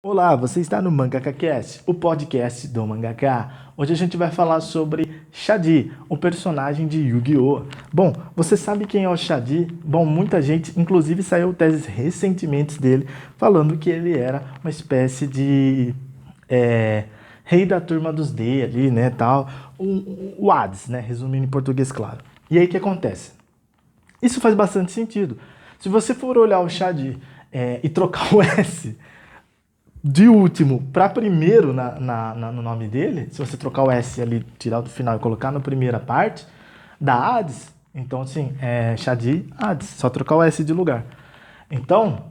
Olá, você está no MangakaCast, o podcast do mangaka. Hoje a gente vai falar sobre Shadi, o personagem de Yu-Gi-Oh! Bom, você sabe quem é o Shadi? Bom, muita gente, inclusive saiu teses recentemente dele, falando que ele era uma espécie de rei da turma dos D ali, né, tal. O Hades, né, resumindo em português claro. E aí o que acontece? Isso faz bastante sentido. Se você for olhar o Shadi e trocar o S de último para primeiro no nome dele, se você trocar o S ali, tirar do final e colocar na primeira parte, da Hades, então assim, Shadi Hades, só trocar o S de lugar. Então,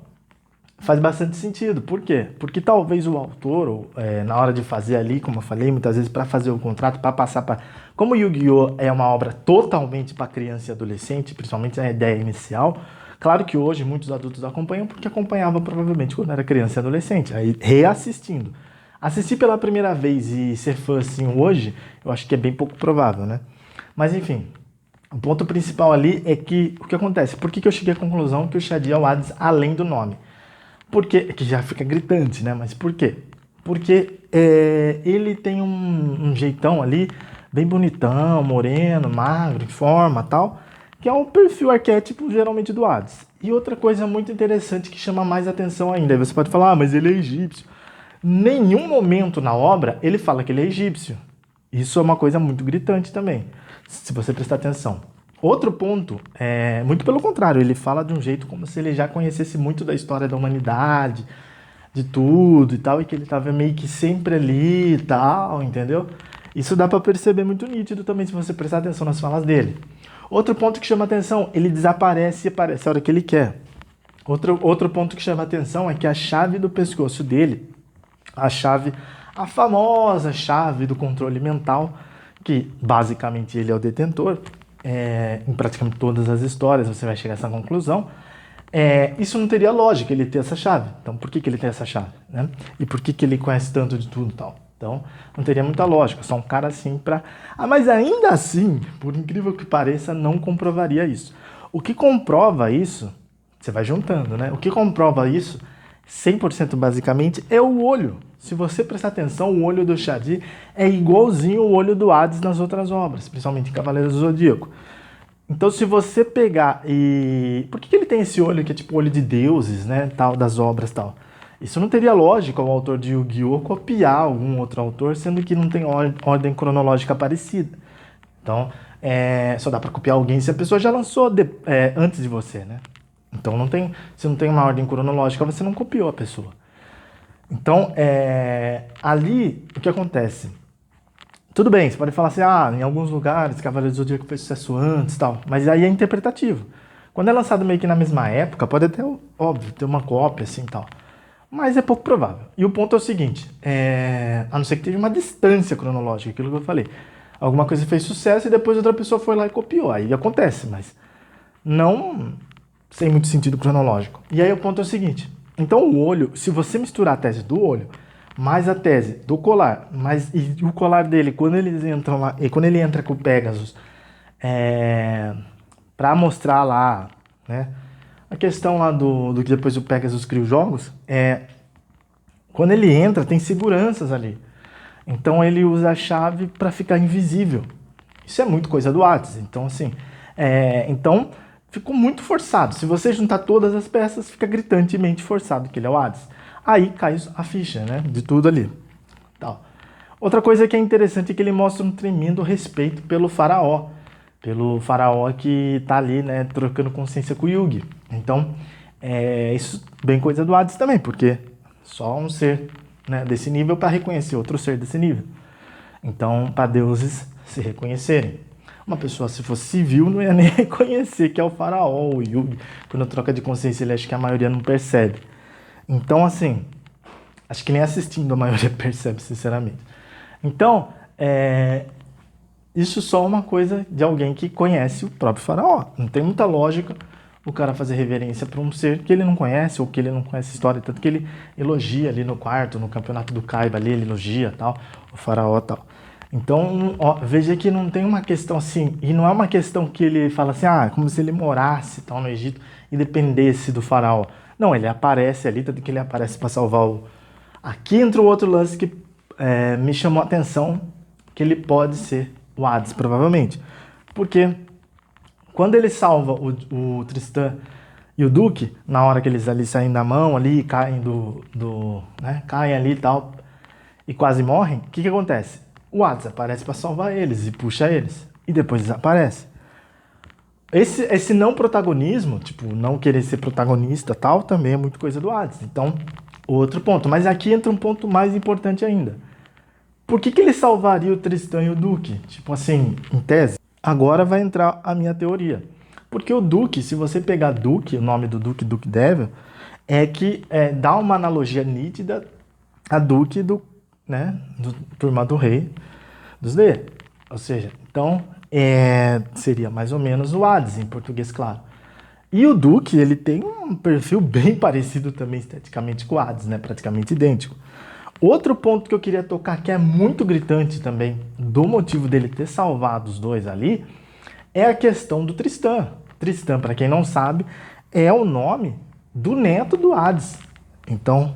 faz bastante sentido. Por quê? Porque talvez o autor, na hora de fazer ali, como eu falei, muitas vezes para fazer o contrato, para passar para... Como Yu-Gi-Oh! É uma obra totalmente para criança e adolescente, principalmente a ideia inicial, claro que hoje muitos adultos acompanham porque acompanhavam provavelmente quando era criança e adolescente, aí reassistindo. Assistir pela primeira vez e ser fã assim hoje, eu acho que é bem pouco provável, né? Mas enfim, o ponto principal ali é que o que acontece? Por que eu cheguei à conclusão que o Shadi é o Hades além do nome? Porque, que já fica gritante, né? Mas por quê? Porque ele tem um jeitão ali, bem bonitão, moreno, magro, em forma tal, que é um perfil arquétipo geralmente do Hades. E outra coisa muito interessante que chama mais atenção ainda, aí você pode falar, mas ele é egípcio. Nenhum momento na obra ele fala que ele é egípcio. Isso é uma coisa muito gritante também, se você prestar atenção. Outro ponto, muito pelo contrário, ele fala de um jeito como se ele já conhecesse muito da história da humanidade, de tudo e tal, e que ele estava meio que sempre ali e tal, entendeu? Isso dá para perceber muito nítido também se você prestar atenção nas falas dele. Outro ponto que chama atenção, ele desaparece e aparece a hora que ele quer. Outro ponto que chama atenção é que a chave do pescoço dele, a famosa chave do controle mental, que basicamente ele é o detentor, em praticamente todas as histórias você vai chegar a essa conclusão, isso não teria lógica ele ter essa chave. Então por que ele tem essa chave? Né? E por que ele conhece tanto de tudo e tal? Então não teria muita lógica, só um cara assim para... mas ainda assim, por incrível que pareça, não comprovaria isso. O que comprova isso, você vai juntando, né? O que comprova isso, 100% basicamente, é o olho. Se você prestar atenção, o olho do Shadi é igualzinho o olho do Hades nas outras obras, principalmente em Cavaleiros do Zodíaco. Então, se você pegar e... Por que ele tem esse olho que é tipo o olho de deuses, né, tal, das obras tal? Isso não teria lógica o autor de Yu-Gi-Oh! Copiar algum outro autor, sendo que não tem ordem cronológica parecida. Então, só dá para copiar alguém se a pessoa já lançou antes de você, né? Então, se não tem uma ordem cronológica, você não copiou a pessoa. Então, ali, o que acontece? Tudo bem, você pode falar assim, em alguns lugares Cavaleiros do Zodíaco fez sucesso antes e tal, mas aí é interpretativo. Quando é lançado meio que na mesma época, pode até, óbvio, ter uma cópia assim e tal, mas é pouco provável. E o ponto é o seguinte, a não ser que tenha uma distância cronológica, aquilo que eu falei. Alguma coisa fez sucesso e depois outra pessoa foi lá e copiou, aí acontece, mas não sem muito sentido cronológico. E aí o ponto é o seguinte, então o olho, se você misturar a tese do olho mais a tese do colar, e o colar dele, quando eles entram lá, e quando ele entra com o Pegasus, para mostrar lá, né, a questão lá do que depois o Pegasus cria os jogos, quando ele entra, tem seguranças ali. Então ele usa a chave para ficar invisível. Isso é muito coisa do Hades. Então, assim, então ficou muito forçado. Se você juntar todas as peças, fica gritantemente forçado que ele é o Hades. Aí cai a ficha, né, de tudo ali. Tal. Outra coisa que é interessante é que ele mostra um tremendo respeito pelo faraó que tá ali, né, trocando consciência com o Yugi. Então, isso bem coisa do Hades também, porque só um ser, né, desse nível para reconhecer outro ser desse nível. Então, para deuses se reconhecerem. Uma pessoa, se fosse civil, não ia nem reconhecer que é o faraó, o Yugi. Quando troca de consciência, ele acha que a maioria não percebe. Então, assim, acho que nem assistindo a maioria percebe, sinceramente. Então, isso só é uma coisa de alguém que conhece o próprio faraó. Não tem muita lógica o cara fazer reverência para um ser que ele não conhece ou que ele não conhece a história. Tanto que ele elogia ali no quarto, no campeonato do Kaiba ali, ele elogia tal, o faraó tal. Então, veja que não tem uma questão assim, e não é uma questão que ele fala assim, como se ele morasse tal no Egito e dependesse do faraó. Não, ele aparece ali, tanto que ele aparece para salvar Aqui entra o outro lance que me chamou a atenção, que ele pode ser o Hades, provavelmente. Porque quando ele salva o Tristan e o Duque, na hora que eles ali saem da mão, ali, caem né, caem ali e tal, e quase morrem, o que acontece? O Hades aparece para salvar eles e puxa eles, e depois desaparece. Esse não protagonismo, tipo, não querer ser protagonista e tal, também é muito coisa do Hades. Então, outro ponto. Mas aqui entra um ponto mais importante ainda. Por que ele salvaria o Tristan e o Duque? Tipo assim, em tese. Agora vai entrar a minha teoria. Porque o Duque, se você pegar Duque, o nome do Duque, Duque Devil, é que dá uma analogia nítida a Duque né, do Turma do Rei dos D. Ou seja, então seria mais ou menos o Hades, em português, claro. E o Duque, ele tem um perfil bem parecido também esteticamente com o Hades, né? Praticamente idêntico. Outro ponto que eu queria tocar, que é muito gritante também, do motivo dele ter salvado os dois ali, é a questão do Tristan. Tristan, para quem não sabe, é o nome do neto do Hades. Então,